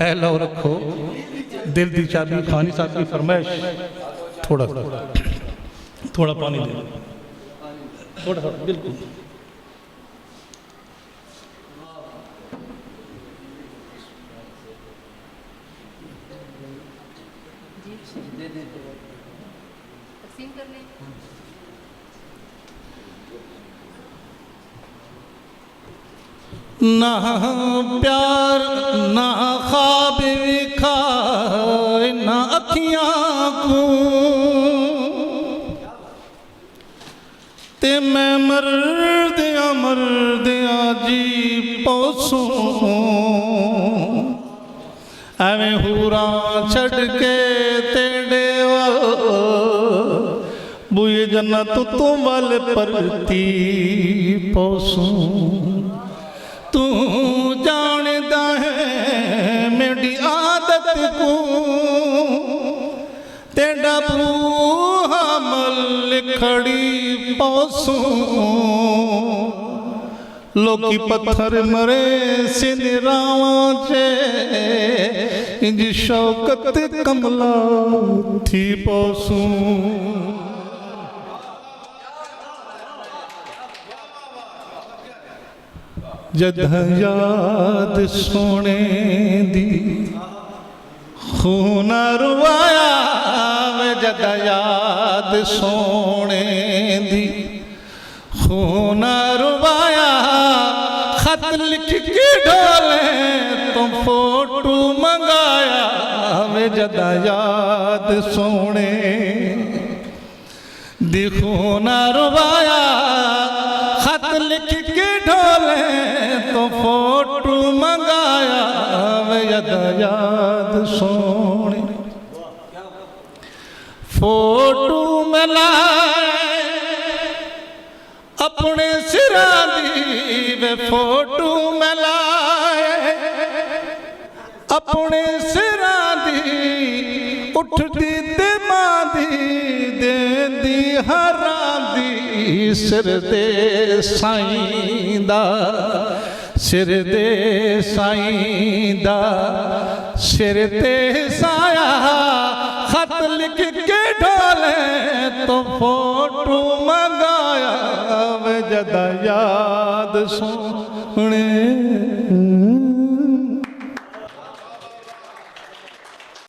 ऐ लो रखो दिल दी चाबी खानी साहब की फरमाइश थोड़ा थोड़ा पानी दे थोड़ा थोड़ा बिल्कुल ना प्यार ना ख्वाब विखाए ना अखियां को ते मैं मर दिया जी पौसू एवें हूरा छड़ के तेड़े वाल बुए जन्नत तू वाल परती पौसू तू जानदा है मेरी आदत को तेरा बूहा मल खड़ी पौसू लोकी पत्थर मरे सिनरावा चे इंज शौकत कमला थी पौसू जद याद सोने दी खून रुवाया मैं जद याद सोने दी खून रुवाया खत लिख के ढोले तो फोटो मंगाया मैं जद याद सोने दी खून रुवाया खत लिख के ढोले तो फोटो मंगाया वे याद सोने फोटो मिलाए अपने सिरा दी वे फोटो मिलाए अपने सिरा दी उठती ते मादी दे दी हरा दी सिर दे साईंदा सिर दे साईंदा सिर ते साया खत लिख के ढोले तो फोटो मंगाया वे जदा याद सोने